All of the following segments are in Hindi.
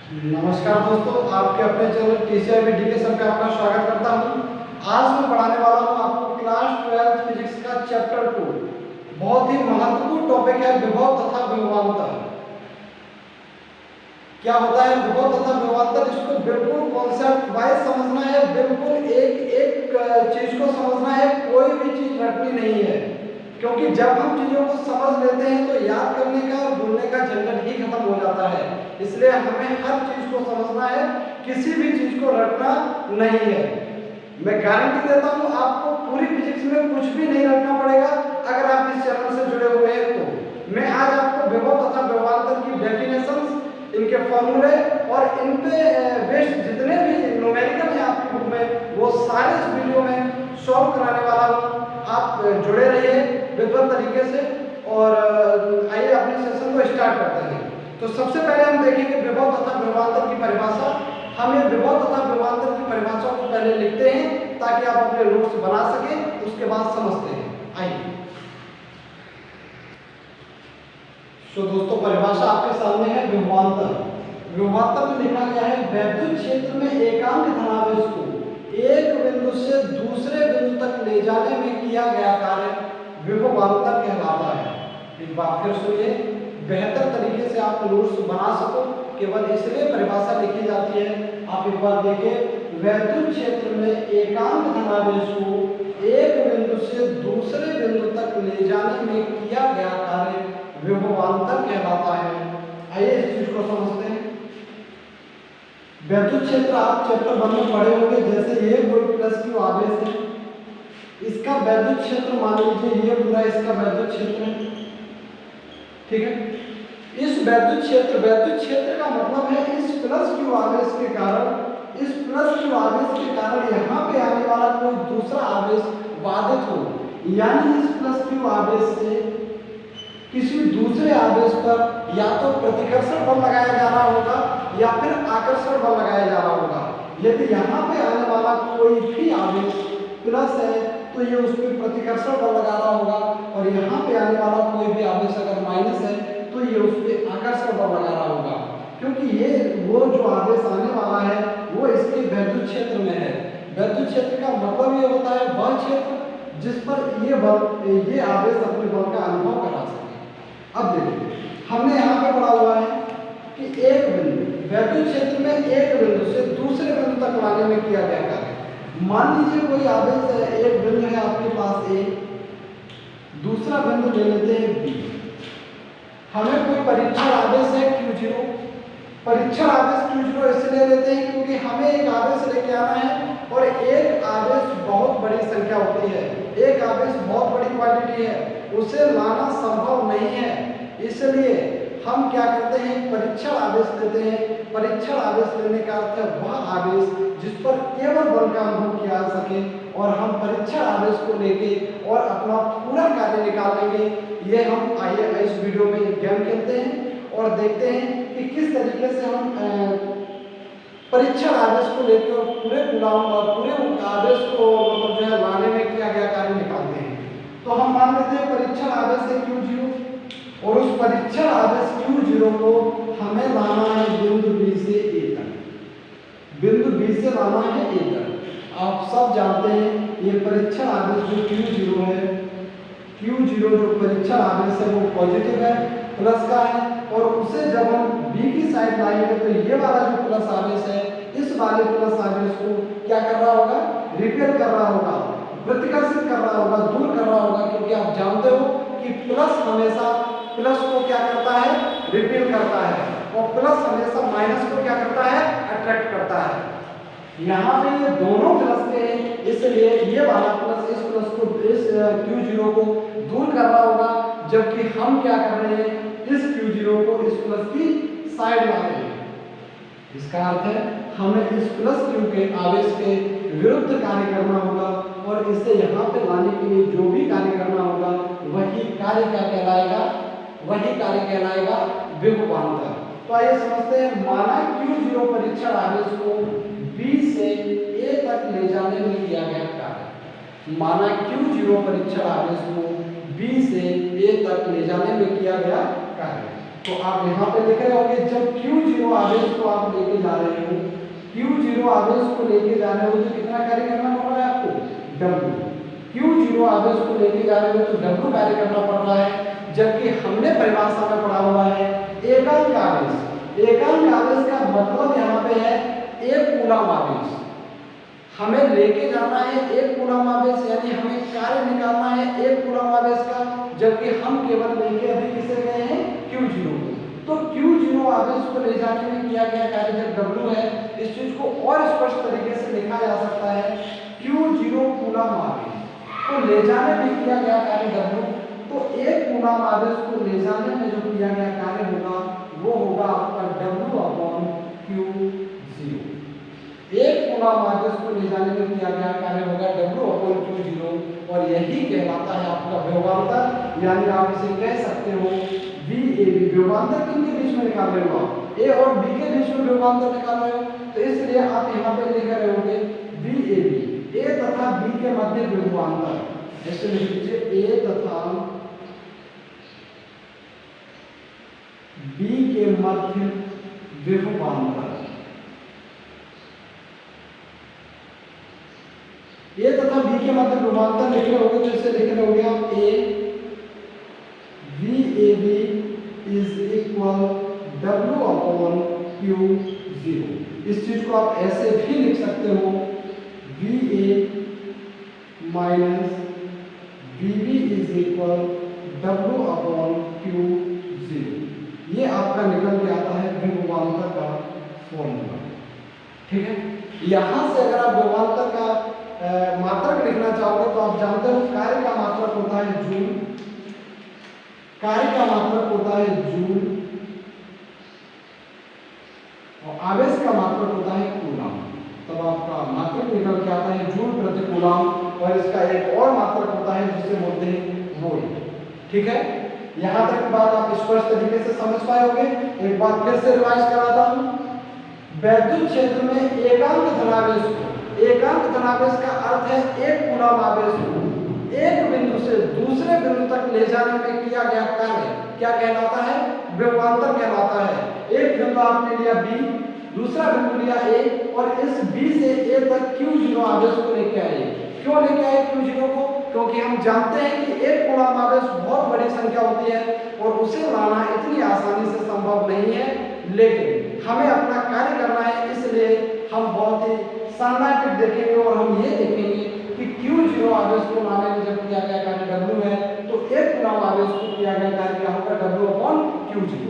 नमस्कार दोस्तों, आपके अपने चैनल टीसीआई एजुकेशन का आपका स्वागत करता हूं। आज मैं पढ़ाने वाला हूं आपको क्लास 12 फिजिक्स का चैप्टर 2। बहुत ही महत्वपूर्ण टॉपिक है विभव तथा विभवांतर। क्या होता है विभव तथा विभवांतर? इसको बिल्कुल कॉन्सेप्ट वाइज समझना है, बिल्कुल एक एक चीज को समझना है, कोई भी चीज रटनी नहीं है। क्योंकि जब हम चीजों को समझ लेते हैं तो याद करने का और भूलने का झंझट ही खत्म हो जाता है। इसलिए हमें हर चीज को समझना है, किसी भी चीज को रटना नहीं है। मैं गारंटी देता हूं आपको पूरी फिजिक्स में कुछ भी नहीं रटना पड़ेगा अगर आप इस चैनल से जुड़े हुए हैं तो। मैं आज आपको विभव तथा विभवांतर की डेफिनेशंस, इनके फॉर्मूले और इन पे बेस्ड जितने भी न्यूमेरिकल है आपकी बुक में, वो सारे इस वीडियो में सॉल्व कराने वाला हूँ। आप जुड़े रहिए विद्वत तरीके से और आइए अपने सेशन को स्टार्ट करते हैं। तो सबसे पहले हम देखेंगे विभव तथा विभवांतर की परिभाषा। हम ये विभव तथा विभवांतर की परिभाषा को पहले लिखते हैं ताकि आप अपने नोट्स बना सकें, उसके बाद समझते हैं। आइए तो दोस्तों, परिभाषा आपके सामने है विभवांतर। विभवांतर में लिखा गया है वैद्युत क्षेत्र में एकांक धनावेश को एक बिंदु से दूसरे बिंदु तक ले जाने में किया गया कार्य विभवांतर कहलाता है। एक बात फिर सुनिए, बेहतर तरीके से आप नोट्स बना सको, केवल इसलिए परिभाषा लिखी जाती है। आप एक बार देखिए, वैद्युत क्षेत्र में एकांक धनावेश को एक बिंदु से दूसरे बिंदु तक ले जाने में किया गया कार्य विभवांतर कहलाता है। आइए इस चीज को समझते हैं। वैद्युत क्षेत्र आप चैप्टर 1 में पढ़े होंगे। जैसे ये कोई प्लस क्यू आवेश है, इसका वैद्युत क्षेत्र मान लीजिए ये पूरा इसका वैद्युत क्षेत्र है, ठीक है। इस वैद्युत क्षेत्र का मतलब है इस प्लस क्यू आवेश के कारण, इस प्लस क्यू आवेश के कारण यहाँ पे आने वाला कोई दूसरा आवेश बाधित हो, यानी इस प्लस क्यू आवेश से किसी दूसरे आवेश पर या तो प्रतिकर्षण बल लगाया जा रहा होगा या फिर आकर्षण बल लगाया जा रहा होगा। यदि यहाँ पे आने वाला कोई भी आवेश प्लस है तो ये उस पर प्रतिकर्षण बल लगा रहा होगा, और यहाँ पे आने वाला कोई भी आवेश अगर माइनस है तो ये उस पर आकर्षण बल लगा रहा होगा। क्योंकि ये वो जो आवेश आने वाला है वो इसके वैद्युत क्षेत्र में है। वैद्युत क्षेत्र का मतलब ये होता है वह क्षेत्र जिस पर ये आवेश अपने बल का अनुभव करा सके। अब देखिए, हमने यहाँ पे पढ़ा हुआ है कि एक बिंदु वैद्युत क्षेत्र में एक बिंदु से दूसरे बिंदु तक लाने में किया गया कार्य। मान लीजिए कोई आवेश है, एक बिंदु है आपके पास ए, दूसरा बिंदु ले लेते हैं बी। हमें कोई परीक्षण आवेश है Q0। परीक्षण आवेश Q0 इसलिए लेते हैं क्योंकि हमें एक आवेश लेके आना है, और एक आवेश बहुत बड़ी संख्या होती है, एक आवेश बहुत बड़ी क्वांटिटी है, उसे लाना संभव नहीं है। इसलिए हम क्या करते हैं, परीक्षण आवेश लेते हैं। परीक्षण आवेश लेने का अर्थ है वह आवेश जिस पर केवल बल का अनुभव किया जा सके, और हम परीक्षण आवेश को लेके और अपना पूरा कार्य निकाल लेंगे। ये हम आइए इस वीडियो में गेम खेलते हैं और देखते हैं कि किस तरीके से हम परीक्षण आवेश को लेकर पूरे आवेश को मतलब जो है लाने में किया गया कार्य निकालते हैं। तो हम मान लेते हैं परीक्षण आवेश है Q0, और उस परीक्षण आवेश Q0 को हमें लाना है बिंदु B से A तक। बिंदु B से लाना है A तक। आप सब जानते हैं ये परीक्षण आवेश जो Q0 है, Q0 जो परीक्षण आवेश है वो पॉजिटिव है, प्लस का है, और उसे जब हम B की साइड लाएंगे तो ये वाला जो प्लस आवेश है, इस वाले प्लस आवेश को क्या कर रहा होगा, रिपेल कर रहा होगा, प्रतिकर्षित कर रहा होगा, दूर कर रहा होगा। क्योंकि आप जानते हो कि प्लस हमेशा प्लस को क्या करता है, रिपेल करता है, और प्लस हमेशा माइनस को क्या करता है, अट्रैक्ट करता है। यहाँ पे ये दोनों प्लस के हैं, इसलिए ये वाला प्लस इस प्लस को, इस Q0 को दूर कर रहा होगा, जबकि हम क्या कर रहे हैं, इस Q0 को इस प्लस की साइड ला रहे हैं। इसका अर्थ है हमें इस प्लस Q के आवेश के विरुद्ध कार्य करना होगा, और इसे यहाँ पे लाने के लिए जो भी कार्य करना होगा वही कार्य क्या कहलाएगा, वही कार्य कहलाएगा विभवांतर। तो आइए समझते हैं। माना Q0 परीक्षण आवेश को B से A तक ले जाने में किया गया कार्य। माना Q0 परीक्षण आवेश को B से A तक ले जाने में किया गया कार्य। तो आप यहाँ पे लिख रहे होंगे जब Q0 आवेश को को आप लेके जा रहे हो, Q0 आवेश को लेके जा रहे हो तो कितना कार्य करना पड़ रहा है आपको, W। Q0 आवेश को लेके जा रहे हो तो W कार्य करना पड़ रहा है। जबकि हमने परिभाषा में पढ़ा हुआ है एकांक आवेश। एकांक आवेश का मतलब यहाँ पे है एक कूलम आवेश। हमें लेके जाना है एक कूलम आवेश, यानी हमें कार्य निकालना है एक कूलम आवेश का, जबकि हम केवल लेके अभी किसे गए हैं, Q0 को। तो Q0 आवेश को ले जाने में किया गया कार्य जब W है, इस चीज को और स्पष्ट तरीके से लिखा जा सकता है Q0 कूलम आवेश को ले जाने में किया गया कार्य W। तो एक कूलम आवेश को ले जाने में जो किया गया कार्य होगा वो होगा आपका W/Q0। एक कूलम आवेश को ले जाने में किया गया कार्य होगा W/Q0, और यही कहलाता है आपका विभवांतर, यानी आप इसे कह सकते हो VAB। विभवांतर किनके बीच में निकाल रहे हो आप, A और B के बीच में विभवांतर निकाल रहे हो, तो इसलिए आप यहाँ पे लिख रहे होगे VAB, A तथा B के मध्य विभवांतर। ऐसे लिख लीजिए A तथा B के मध्य विभवांतर। A तथा B के मध्य विभवांतर लिख रहे होगे तो इसे लिख रहे होगे आप A VAB is equal W/Q0। इस चीज को आप ऐसे भी लिख सकते हो VA minus VB is equal W/Q0। ये आपका निकल के आता है विभवांतर का फॉर्मूला। ठीक है, यहां से अगर आप विभवांतर का मात्रक लिखना चाहोगे तो आप जानते हो कार्य का मात्रक होता है जूल, कार्य का मात्रक होता है जूल, और आवेश का मात्रक होता है कूलम। तब आपका मात्रक निकल के आता है जूल प्रति कूलम, और इसका एक और मात्रक होता है जिसे बोलते हैं वोल्ट। ठीक है, यहां तक बात आप स्पष्ट तरीके से समझ पाए होंगे। एक बार फिर से रिवाइज कराता हूं। वैद्युत क्षेत्र में एकांक धनावेश को, एकांक धनावेश का अर्थ है एक कूलम आवेश को एक बिंदु से दूसरे बिंदु तक ले जाने में किया गया कार्य क्या कहलाता है, विभवांतर कहलाता है। एक बिंदु आपने लिया B, दूसरा बिंदु लिया A, और इस B से A तक Q0 आवेश को लेके आए। क्यों लेके आए Q0 को, क्योंकि हम जानते हैं कि एक कूलम आवेश बहुत बड़ी संख्या होती है और उसे लाना इतनी आसानी से संभव नहीं है, लेकिन हमें अपना कार्य करना है, इसलिए हम बहुत ही शानदार टिप देखेंगे और हम ये देखेंगे कि Q0 आवेश को लाने में जब किया गया कार्य W है तो एक कूलम आवेश को किया गया कार्य क्या होगा, W/Q0।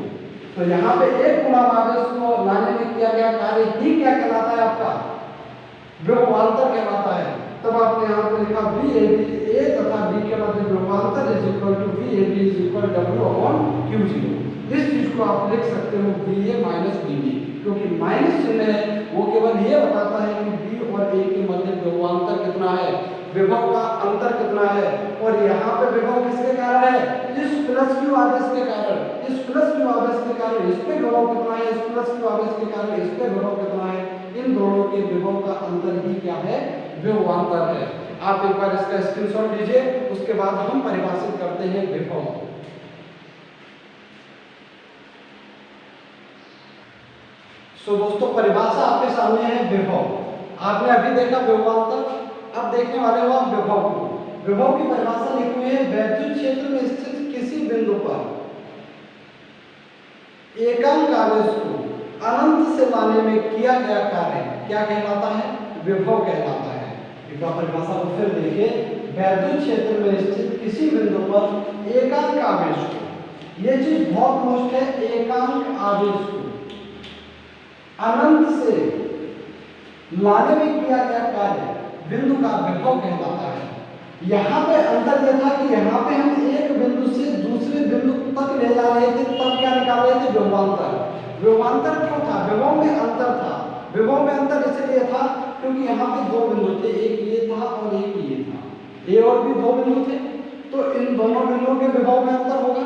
तो यहाँ पे एक कूलम आवेश को लाने में किया गया कार्य ही क्या कहलाता है, आपका विभवांतर कहलाता है। तब आपने यहाँ पे लिखा VAB, A तथा B के मध्य विभवांतर is equal to VAB is equal W/Q0। इस चीज को आप लिख सकते हो VA माइनस VB, क्योंकि माइनस चिन्ह है वो केवल ये बताता है कि B और A के मध्य विभवांतर कितना है, विभव का अंतर कितना है। और यहाँ पे विभव किसके कारण है, इस प्लस Q आवेश के कारण, इस प्लस Q आवेश के कारण इस पे विभव कितना है, इस प्लस Q आवेश के कारण इस पे विभव कितना है। इन दोनों के विभव का अंतर ही क्या है, विभवांतर है। आप एक बार इसका स्क्रीनशॉट लीजिए, उसके बाद हम परिभाषित करते हैं विभव। सो दोस्तों, परिभाषा आपके सामने है विभव। आपने अभी देखा विभवांतर, अब देखने वाले हो आप विभव को। विभव की परिभाषा लिखी हुई है, वैद्युत क्षेत्र में स्थित किसी बिंदु पर एकांक आवेश को अनंत से लाने में किया गया कार्य क्या कहलाता है, विभव कहलाता है। एक बार परिभाषा को फिर देखिए, वैद्युत क्षेत्र में स्थित किसी बिंदु पर एकांक आवेश को, ये चीज बहुत मोस्ट है, एकांक आवेश को अनंत से लाने में किया गया कार्य बिंदु का विभव कहलाता है। यहाँ पे अंतर यह था कि यहाँ पे हम एक बिंदु से दूसरे बिंदु तक ले जा रहे थे, तब क्या निकाल रहे थे, विभवांतर। विभवांतर क्यों था, विभव में अंतर था। विभव में अंतर इसलिए था क्योंकि यहाँ पे दो बिंदु थे, एक ये था और एक ये था, ए और बी दो बिंदु थे, तो इन दोनों बिंदुओं के विभव में अंतर होगा।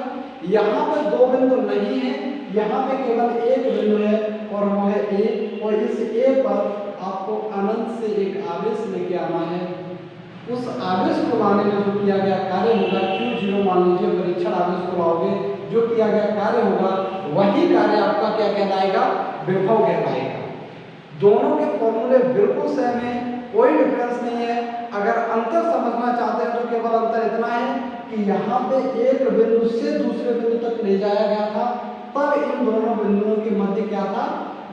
यहाँ पे दो बिंदु नहीं है, यहाँ पे केवल एक बिंदु है और वो है ए, और इस ए पर आपको अनंत से एक आवेश लेके आना है। उस आवेश को लाने में जो किया गया कार्य होगा Q0, मान लीजिए परीक्षण आवेश को लाओगे, जो किया गया कार्य होगा वही कार्य आपका क्या कहलाएगा, विभव कहलाएगा। दोनों के फॉर्मूले बिल्कुल सेम है, कोई डिफरेंस नहीं है। अगर अंतर समझना चाहते हैं तो केवल अंतर इतना है कि यहाँ पे एक बिंदु से दूसरे बिंदु तक ले जाया गया था, तब इन दोनों बिंदुओं के मध्य क्या था,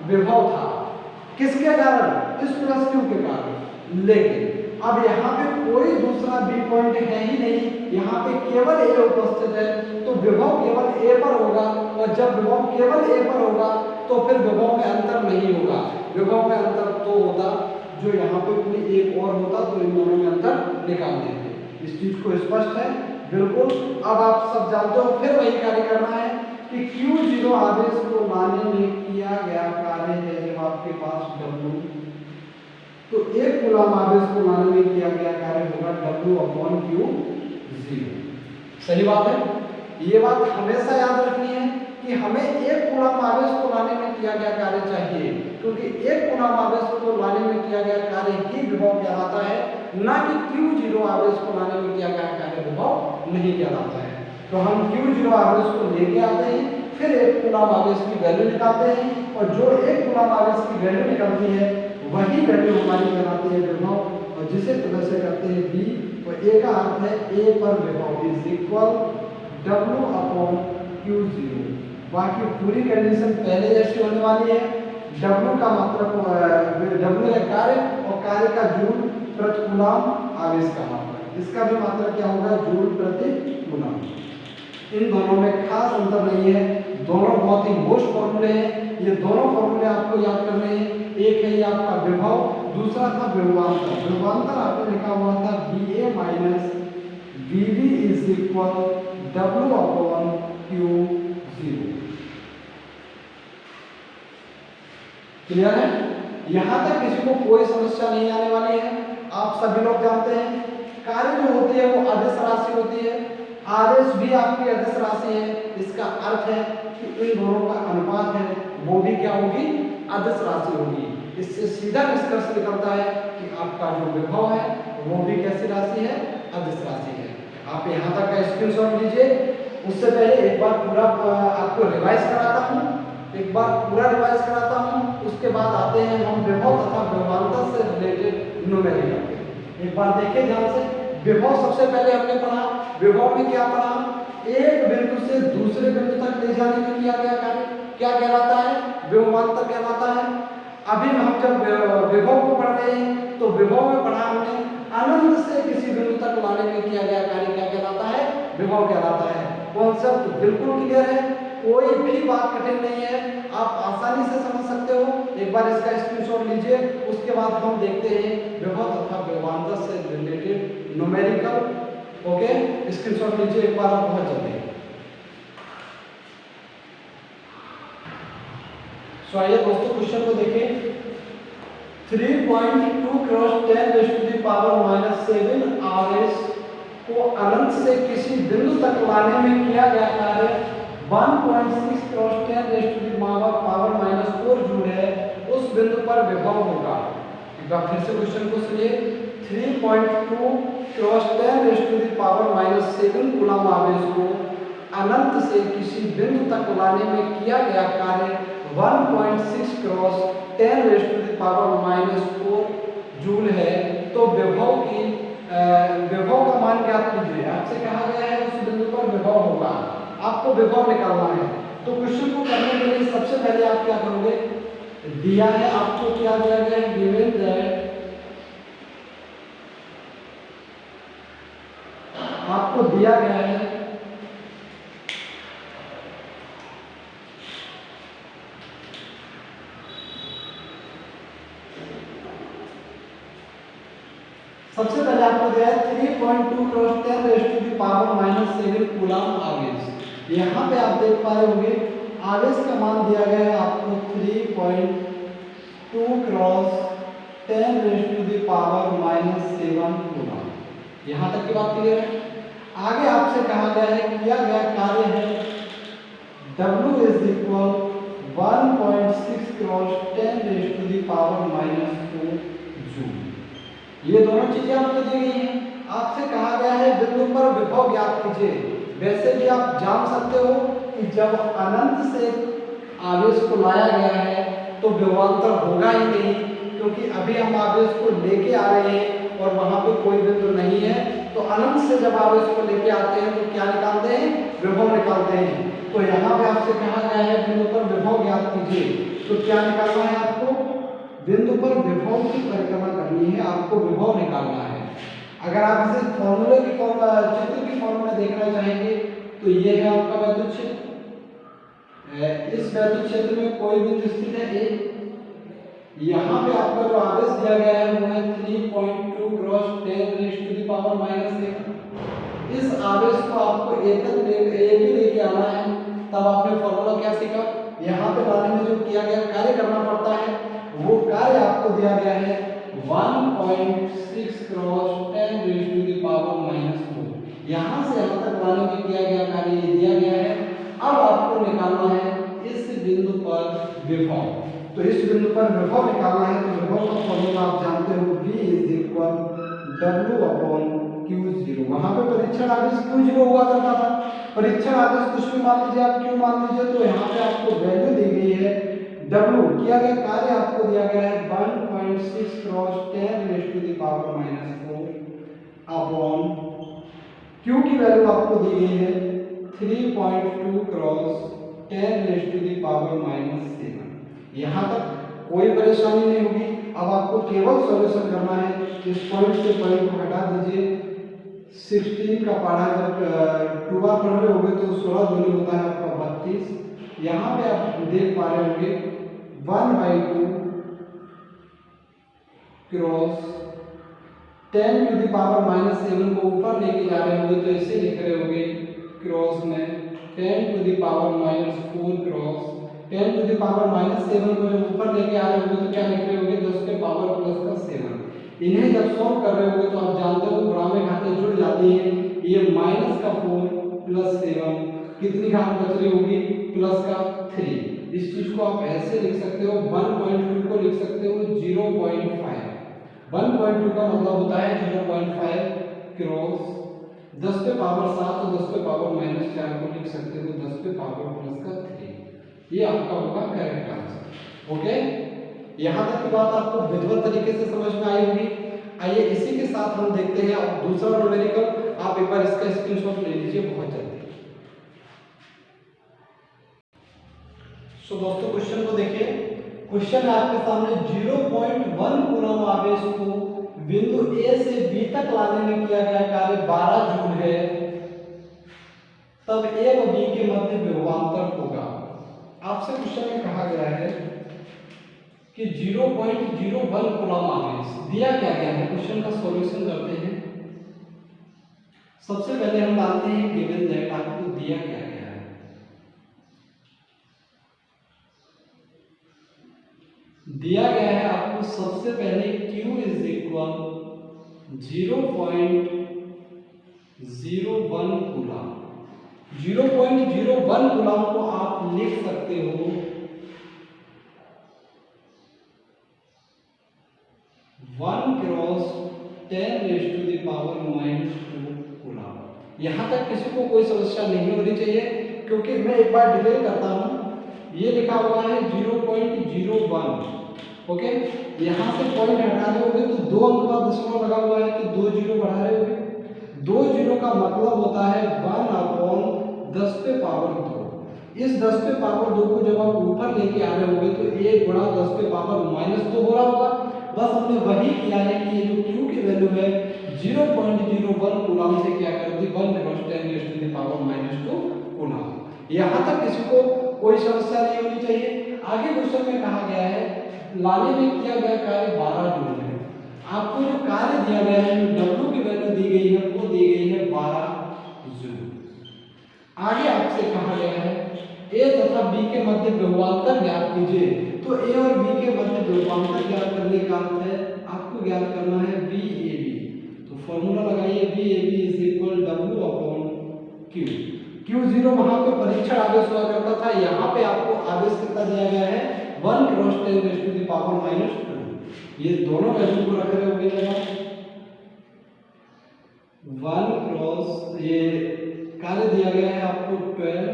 विभव था। किसके कारण, इस प्लस क्यू के कारण। लेकिन अब यहाँ पे कोई दूसरा बी पॉइंट है ही नहीं, यहाँ पे केवल ए उपस्थित है, तो विभव केवल ए पर होगा। और जब विभव केवल ए पर होगा तो फिर विभव में अंतर नहीं होगा। विभव में अंतर तो होता जो यहाँ पे कोई एक और होता तो इन दोनों में अंतर निकाल देते। इस चीज को स्पष्ट है बिल्कुल। अब आप सब जानते हो, फिर वही कार्य करना है कि Q0 आवेश को लाने में किया गया कार्य है। जब आपके पास W, तो एक कूलम आवेश को लाने में किया गया कार्य होगा W/Q0। सही बात है। ये बात हमेशा याद रखनी है कि हमें एक कूलम आवेश को लाने में किया गया कार्य चाहिए, क्योंकि एक कूलम आवेश को लाने में किया गया कार्य ही विभव कहलाता है, ना कि Q0 आवेश को लाने में किया गया कार्य विभव नहीं कहलाता है। तो हम Q0 आवेश को लेके आते हैं, फिर एक कूलम आवेश की वैल्यू निकालते हैं, और जो एक कूलम आवेश की वैल्यू निकलती है वही वैल्यू हमारी कहलाती है विभव, और जिसे प्रदर्शित करते हैं B। और A का अर्थ है A पर विभव इज इक्वल W/Q0। बाकी पूरी कंडीशन पहले जैसी होने वाली है। W का मात्रक, W है कार्य, और कार्य का जूल प्रति कूलम आवेश का मात्रक। इसका भी मात्रक क्या होगा, जूल प्रति कूलम। इन दोनों में खास अंतर नहीं है, दोनों बहुत ही मोस्ट फॉर्मूले हैं। ये दोनों फॉर्मूले आपको याद करने हैं। एक है ये आपका विभव, दूसरा था विभवांतर। विभवांतर आपने लिखा हुआ था VA minus VB is equal W/Q0। Clear है। यहां तक किसी को कोई समस्या नहीं आने वाली है। आप सभी लोग जानते हैं कार्य जो होती है वो अदिश राशि होती है, आवेश भी आपकी अदिश राशि है। इसका अर्थ है कि इन दोनों का अनुपात है वो भी क्या होगी, अदिश राशि होगी। इससे सीधा निष्कर्ष निकलता है कि आपका जो विभव है वो भी कैसी राशि है, अदिश राशि है। आप यहाँ तक का स्क्रीनशॉट लीजिए। उससे पहले एक बार पूरा आपको रिवाइज कराता हूँ, एक बार पूरा रिवाइज कराता हूँ, उसके बाद आते हैं हम विभव तथा विभवांतर से रिलेटेड न्यूमेरिकल। एक बार देखिए ध्यान से। विभव सबसे पहले हमने पढ़ा, विभव में क्या पढ़ा, एक बिंदु से दूसरे बिंदु तक ले जाने में किया गया कार्य क्या कहलाता है, विभवांतर कहलाता है। अभी हम जब विभव को पढ़ रहे हैं तो विभव में पढ़ा हमने अनंत से किसी बिंदु तक लाने में किया गया कार्य क्या कहलाता है, विभव कहलाता है। कॉन्सेप्ट बिल्कुल क्लियर है, कोई भी बात कठिन नहीं है, आप आसानी से समझ सकते हो। एक बार इसका स्क्रीनशॉट लीजिए, उसके बाद हम देखते हैं विभव तथा विभवांतर से रिलेटेड न्यूमेरिकल। ओके, स्क्रीनशॉट लीजिए एक बार, आप बहुत जल्दी। सो आइए दोस्तों क्वेश्चन को देखें। 3.2 क्रॉस 10⁻⁻7 आवेश को अनंत से किसी बिंदु तक लाने में किया गया कार्य 1.6 क्रॉस 10⁻⁻4 जूल है, उस बिंदु पर विभव होगा। एक बार फिर से क्वेश्चन को सुनिए। 3.2 क्रॉस 10⁻⁻7 कूलम आवेश को अनंत से किसी बिंदु तक लाने में किया गया कार्य 1.6 क्रॉस 10⁻⁻4 जूल है, तो विभव का मान ज्ञात कीजिए। आपसे कहा गया है उस बिंदु पर विभव होगा, आपको विभव निकालना है। तो क्वेश्चन को करने के लिए सबसे पहले आप क्या करोगे, दिया है आपको क्या दिया गया है, गिवन दैट आपको दिया गया है सबसे पहले आपको दिया है 3.2 क्रॉस 10⁻⁻7 कूलम आवेश। यहाँ पे आप देख पा रहे होंगे आवेश का मान दिया गया है आपको 3.2 क्रॉस 10⁻⁻7 कूलम। यहाँ तक की बात क्लियर है। आगे आपसे कहा गया है किया गया कार्य है W is equal 1.6 cross 10⁻⁻2 joule. ये दोनों चीजें आपको दी गई हैं। आपसे कहा गया है बिंदु पर विभव ज्ञात कीजिए। वैसे भी आप जान सकते हो कि जब अनंत से आवेश को लाया गया है तो विभवांतर होगा ही नहीं, क्योंकि अभी हम आवेश को लेके आ रहे हैं और वहां पे कोई बिंदु नहीं है। तो अनंत से जब आवेश को लेके आते हैं तो क्या निकालते हैं, विभव निकालते हैं। तो यहाँ पे आपसे कहा गया है बिंदु पर विभव ज्ञात कीजिए, तो क्या निकालना है आपको, बिंदु पर विभव की परिक्रमा करनी है, आपको विभव निकालना है। अगर आप इसे फॉर्मूले की चित्र की फॉर्म में देखना चाहेंगे तो ये है आपका वैद्युत क्षेत्र। इस वैद्युत क्षेत्र में कोई बिंदु स्थित है ए, यहाँ पे आपका जो आवेश दिया गया है वो है 3.2 क्रॉस 10⁻⁻⁷। इस आवेश को आपको ए पे लेके आना है। तब आपने फॉर्मूला क्या सीखा, यहाँ पे लाने में जो किया गया कार्य करना पड़ता है वो कार्य आपको दिया गया है 1.6 क्रॉस 10⁻⁻⁴। यहाँ से यहाँ तक लाने में किया गया कार्य ये दिया गया है। अब आपको निकालना है इस बिंदु पर विभव। तो इस बिंदु पर विभव निकालना है, तो विभव का फॉर्मूला आप जानते हो, V W/Q0। वहां पे परीक्षण आवेश Q0 हुआ करता था। परीक्षण आवेश कुछ भी मान लीजिए आप, Q मान लीजिए, तो यहाँ पे आपको वैल्यू दी गई है W, किया गया कार्य आपको दिया गया है 1.6 क्रॉस 10⁻⁻⁴ अपॉन Q की वैल्यू आपको दी गई है 3.2 क्रॉस 10⁻⁻⁷। यहाँ तक कोई परेशानी नहीं होगी। अब आपको केवल सॉल्यूशन करना है। इस पॉइंट से पॉइंट को हटा दीजिए। 16 का पढ़ा जब 2 बार पढ़ रहे होंगे तो 16 दूनी होता है आपका 32। यहाँ पे आप देख पा रहे होंगे 1/2 क्रॉस 10⁻⁻⁷ को ऊपर लेके जा रहे होंगे तो इसे लिख रहे होंगे क्रॉस में 10⁻⁴ क्रॉस 10⁻⁷ को जब ऊपर लेके आ रहे होंगे तो क्या लिख रहे होंगे 10⁻+7। इन्हें जब सॉल्व कर रहे होंगे तो आप जानते हो गुणा में घातें जुड़ जाती हैं। ये -4 + 7 कितनी घात बच रही होगी, +3। इस चीज को आप ऐसे लिख सकते हो, 1.2 को लिख सकते हो 0.5। 1.2 का मतलब होता है 0.5 क्रॉस 10⁻7 और 10⁻⁻4 को लिख सकते हो 10⁻+3। ये आपका होगा करेक्ट आंसर। ओके, यहाँ तक की बात आपको विधिवत तरीके से समझ में आई होगी। आइए इसी के साथ हम देखते हैं अब दूसरा न्यूमेरिकल। आप एक बार इसका स्क्रीनशॉट ले लीजिए बहुत जल्दी। सो दोस्तों क्वेश्चन को देखिए। क्वेश्चन है आपके सामने 0.1 कूलम आवेश को बिंदु ए से बी तक लाने में किया गया कार्य 12 जूल है, तब ए व बी के मध्य विभवांतर होगा। आपसे क्वेश्चन में कहा गया है कि 0.01 कूलम आवेश दिया क्या गया है। क्वेश्चन का सॉल्यूशन करते हैं। सबसे पहले हम डालते हैं गिवन दैट, आपको दिया क्या गया है। दिया गया है आपको सबसे पहले Q = 0.01 कूलम। 0.01 कूलम को आप लिख सकते हो 1 क्रॉस 10⁻⁻² कूलम। यहाँ तक किसी को कोई समस्या नहीं होनी चाहिए, क्योंकि मैं एक बार डिटेल करता हूँ। ये लिखा हुआ है 0.01। ओके, यहाँ से पॉइंट हटा रहे होगे तो 2 अंक का दशमलव लगा हुआ है तो 2 जीरो बढ़ा रहे होगे। 2 जीरो का मतलब होता है 1/10⁻²। इस 10⁻² को जब आप ऊपर लेके आ रहे होगे तो 1 × 10⁻−2 हो रहा होगा। बस हमने वही किया है कि ये जो Q की वैल्यू है 0.01 कूलम से क्या कर दी 1 × 10⁻² कूलम। यहाँ तक किसी को कोई समस्या नहीं होनी चाहिए। आगे क्वेश्चन में कहा गया है लाने में किया गया कार्य 12 जूल है। आपको जो कार्य दिया गया है, W की वैल्यू दी गई है, वो दी गई है 12 जूल। आगे आपसे कहा गया है A तथा B के मध्य विभवांतर ज्ञात कीजिए। तो A और B के मध्य विभवांतर ज्ञात करने का अर्थ है आपको ज्ञात करना है VAB। तो फॉर्मूला लगाइए VAB = W/Q। Q0 वहां पे परीक्षण आवेश हुआ करता था, यहाँ पे आपको आवेश कितना दिया गया है 1 क्रॉस 10⁻²। ये दोनों वैल्यू को रख रहे होंगे जरा 1 क्रॉस, ये कार्य दिया गया है आपको 12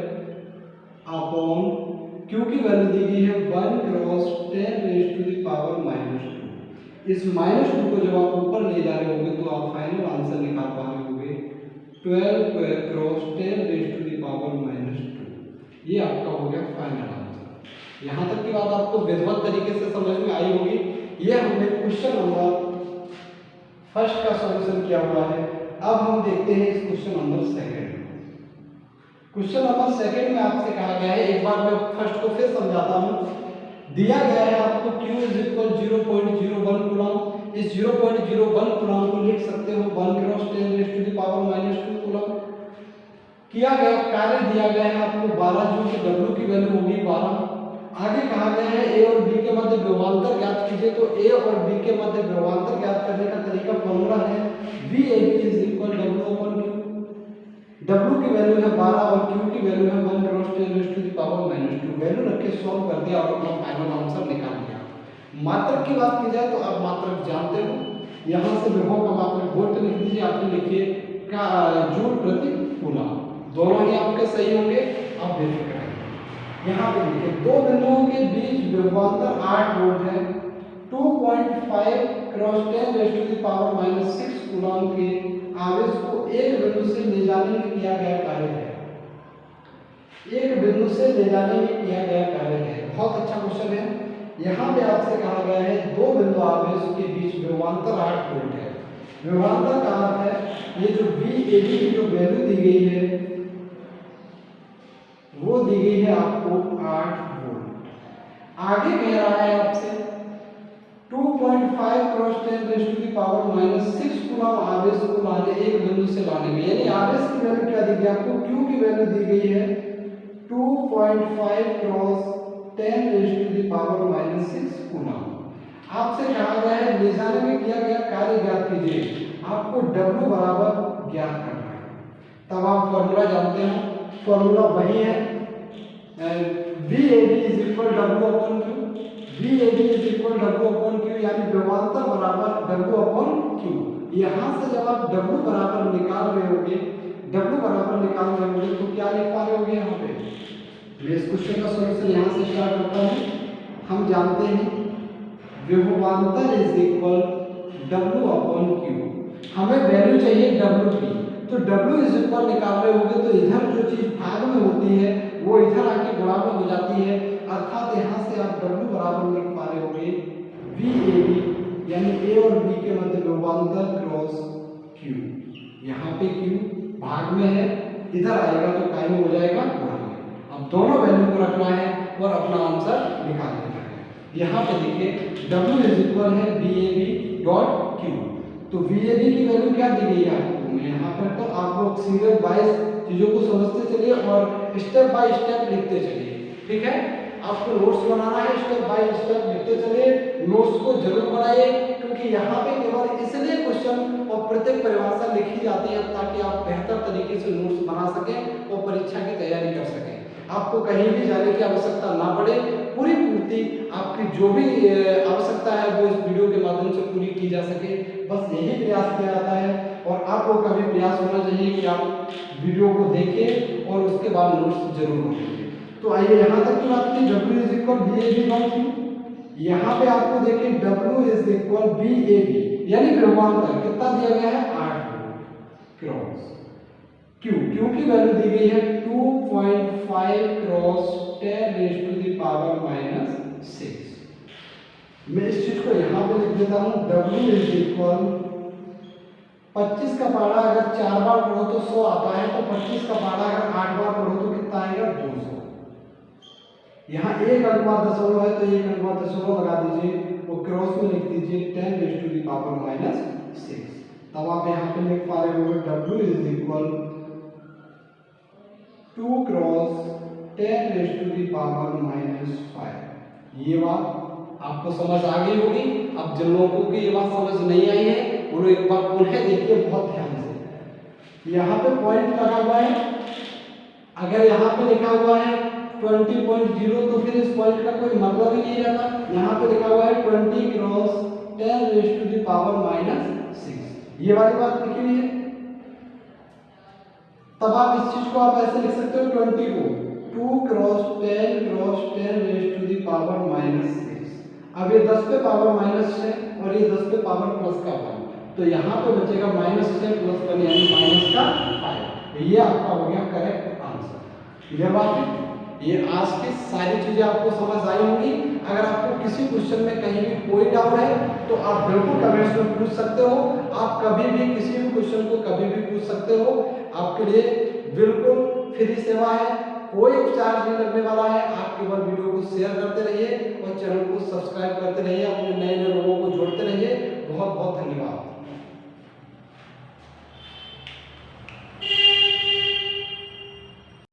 अपॉन क्यू की वैल्यू दी गई है 1 cross 10 raise to the power -2। इस -2 को जब आप ऊपर ले जा रहे होंगे तो आप फाइनल आंसर निकाल पा रहे होंगे 12 cross 10 raise to the power -2। ये आपका हो गया फाइनल आंसर। यहाँ तक की बात आपको विधिवत तरीके से समझ में आई होगी। ये हमने क्वेश्चन नंबर फर्स्ट का सॉल्यूशन किया हुआ है। अब हम देखते हैं इस question number second. Question number second में आपसे कहा गया है, एक बार मैं फर्स्ट को फिर समझाता हूं। दिया गया है आपको Q इज इक्वल 0.01 कूलम। इस 0.01 कूलम को लिख सकते हो 1 cross 10 raise to the power -2 coulomb. किया गया कार्य दिया गया है आपको 12, जो कि W की वैल्यू होगी 12। आगे कहा गया है A और B के मध्य व्यवधान ज्ञात कीजिए। तो A और B के मध्य व्यवधान ज्ञात करने का तरीका फॉर्मूला है VAB is equal W/Q। W की वैल्यू है 12 और Q की वैल्यू है 1 cross 10 raise to the power -2। Value रख के सॉल्व कर दिया और अपना फाइनल आंसर निकाल लिया। मात्रक की बात की जाए तो आप मात्रक जानते हो, यहाँ से विभव का मात्रक वोल्ट लिख दीजिए। आपने लिखिए का जूल प्रति कूलम, दोनों ही आपके सही होंगे, आप बेफिक्र रहिए। यहाँ पे देखिए दो बिंदुओं के बीच विभवांतर 8 वोल्ट है। 2.5 cross 10 raise to the power -6 coulomb के आवेश को एक बिंदु से ले जाने में किया गया कार्य है। एक बिंदु से ले जाने में किया गया कार्य है। बहुत अच्छा क्वेश्चन है। यहाँ पे आपसे कहा गया है दो बिंदु आवेश के बीच विभवांतर 8 वोल्ट है। विभवांतर का अर्थ है ये जो VAB की जो वैल्यू दी गई है वो दी गई है आपको 8 वोल्ट। आगे कह रहा है आपसे 2.5 cross 10 raise to the power -6 coulomb आवेश को लाने एक बिंदु से लाने में, यानी आवेश की वैल्यू क्या दी गई आपको? Q की वैल्यू दी गई है 2.5 cross 10 raise to the power -6 coulomb. आपसे कहा गया है ले जाने में किया गया कार्य ज्ञात कीजिए। आपको W बराबर ज्ञात करना है। तब आप फॉर्मूला जानते हैं, फॉर्मूला वही है VAB is equal W/Q। VAB is equal W/Q, यानी विभवांतर बराबर W/Q। यहाँ से जब आप W बराबर निकाल रहे होगे, तो क्या लिख पा रहे होगे यहाँ पे? मैं इस क्वेश्चन का सॉल्यूशन यहाँ से स्टार्ट करता हूँ। हम जानते हैं विभवांतर इज इक्वल W/Q। हमें वैल्यू चाहिए W की, तो W इज इक्वल निकाल रहे होगे तो इधर जो चीज भाग में होती है वो इधर आके गुणा में हो जाती है। अर्थात यहाँ से आप W बराबर लिख पा रहे होगे VAB, यानी A और B के मध्य विभवांतर क्रॉस Q। यहाँ पे Q भाग में है, इधर आएगा तो काय में हो जाएगा गुणा में। अब दोनों वैल्यू को रखना है और अपना आंसर निकाल देना है। यहाँ पे देखिए W इज इक्वल है VAB.Q। तो VAB की वैल्यू क्या दी गई है आपको? यहाँ पर तो आप लोग सीरियल वाइज चीजों को समझते चलिए और स्टेप बाय स्टेप लिखते चलिए, ठीक है? आपको नोट्स बनाना है, स्टेप बाय स्टेप लिखते चलिए। नोट्स को जरूर बनाइए, क्योंकि यहाँ पे केवल इसलिए क्वेश्चन और प्रत्येक परिभाषा लिखी जाती है ताकि आप बेहतर तरीके से नोट्स बना सकें और परीक्षा की तैयारी कर सकें। आपको कहीं भी जाने की आवश्यकता ना पड़े, पूरी पूर्ति आपकी जो भी आवश्यकता है वो इस वीडियो के माध्यम से पूरी की जा सके, बस यही प्रयास किया जाता है। और आपको का भी प्रयास होना चाहिए कि आप वीडियो को देखें और उसके बाद नोट्स जरूर बनाइए। तो आइए यहाँ तक की बात की W इज इक्वल VAB/Q। यहाँ पे आपको देखिए W इज इक्वल VAB, यानी विभवांतर कितना दिया गया है? 8 वोल्ट क्रॉस Q की वैल्यू दी गई है 2.5 cross 10 raise to the power -6। मैं इस चीज को यहाँ पे लिख देता हूँ W इज इक्वल 25 का पारा अगर 4 बार पढ़ो तो 100 आता है, तो 25 का पारा अगर 8 बार पढ़ो तो कितना आएगा? 200। यहाँ 1/दशमलव है तो 1/दशमलव लगा दीजिए और क्रॉस में लिख दीजिए 10 रेज़ टू द पावर -6। तब आप यहाँ पे लिख पा रहे होंगे W is equal 2 cross 10 raise to the power -5। ये बात आपको समझ आ गई होगी। अब जिन लोगों को ये बात समझ नहीं आई है वो लोग एक बार पुनः देखिए बहुत ध्यान से। यहाँ पे पॉइंट लगा हुआ है, अगर यहाँ पे लिखा हुआ है 20.0 तो फिर इस पॉइंट का कोई मतलब ही नहीं रहता। यहाँ पे लिखा हुआ है 20 cross 10 raise to the power -6, ये वाली बात लिखी हुई है। तब आप इस चीज को आप ऐसे लिख सकते हो 20 को 2 cross 10 raise to the power -6। अब ये 10 पे पावर -6 और ये 10 पे पावर प्लस का 1, तो यहाँ पे बचेगा -6 प्लस 1 यानी माइनस का 5। ये आपका हो गया करेक्ट आंसर। क्लियर बात है? ये आज की सारी चीजें आपको समझ आई होंगी। अगर आपको किसी क्वेश्चन में कहीं भी कोई डाउट है तो आप बिल्कुल कमेंट्स में पूछ सकते हो। आप कभी भी किसी भी क्वेश्चन को कभी भी पूछ सकते हो। आपके लिए बिल्कुल फ्री सेवा है, कोई चार्ज नहीं लगने वाला है। आप केवल वीडियो को शेयर करते रहिए और चैनल को सब्सक्राइब करते रहिए, अपने नए नए लोगों को जोड़ते रहिए। बहुत बहुत धन्यवाद।